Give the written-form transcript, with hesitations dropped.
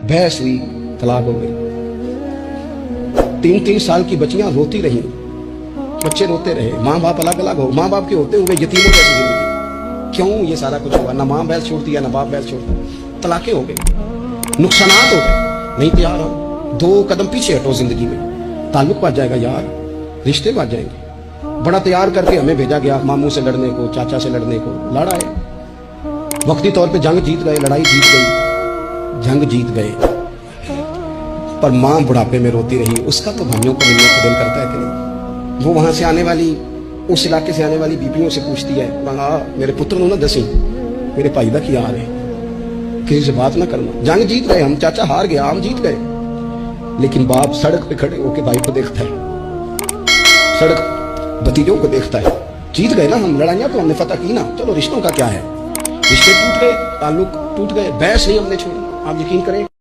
बहस हुई, तलाक हो गई। 3-3 साल की बच्चियां रोती रही, बच्चे रोते रहे, माँ बाप अलग अलग हो, माँ बाप के होते हुए यतीमों जैसी जिंदगी। क्यों ये सारा कुछ हुआ? ना माँ बैल छोड़ दिया, ना बाप बैल छोड़ दिया, तलाकें हो गई, नुकसानात हो गए। नहीं तैयार हो, 2 कदम पीछे हटो जिंदगी में, ताल्लुक बढ़ जाएगा यार, रिश्ते बढ़ जाएंगे। बड़ा तैयार करके हमें भेजा गया मामू से लड़ने को, चाचा से लड़ने को, लड़ाए, वक्ती तौर पे जंग जीत गए, लड़ाई जीत गई, जंग जीत गए, पर माँ बुढ़ापे में रोती रही। उसका तो भाइयों को मिलने को दिल करता है कि नहीं? वो वहां से आने वाली, उस इलाके से आने वाली बीबियों से पूछती है, मेरे पुत्र नु ना दसी मेरे भाई दा की हाल है, किसी से बात ना करना। जंग जीत गए हम, चाचा हार गया, हम जीत गए, लेकिन बाप सड़क पे खड़े होके भाई को देखता है, सड़क भतीजों को देखता है। जीत गए ना हम, लड़ाइयां तो हमने फतह की ना, चलो रिश्तों का क्या है, रिश्ते टूट गए, ताल्लुक टूट गए, बहस नहीं हमने छोड़ी। आप यकीन करें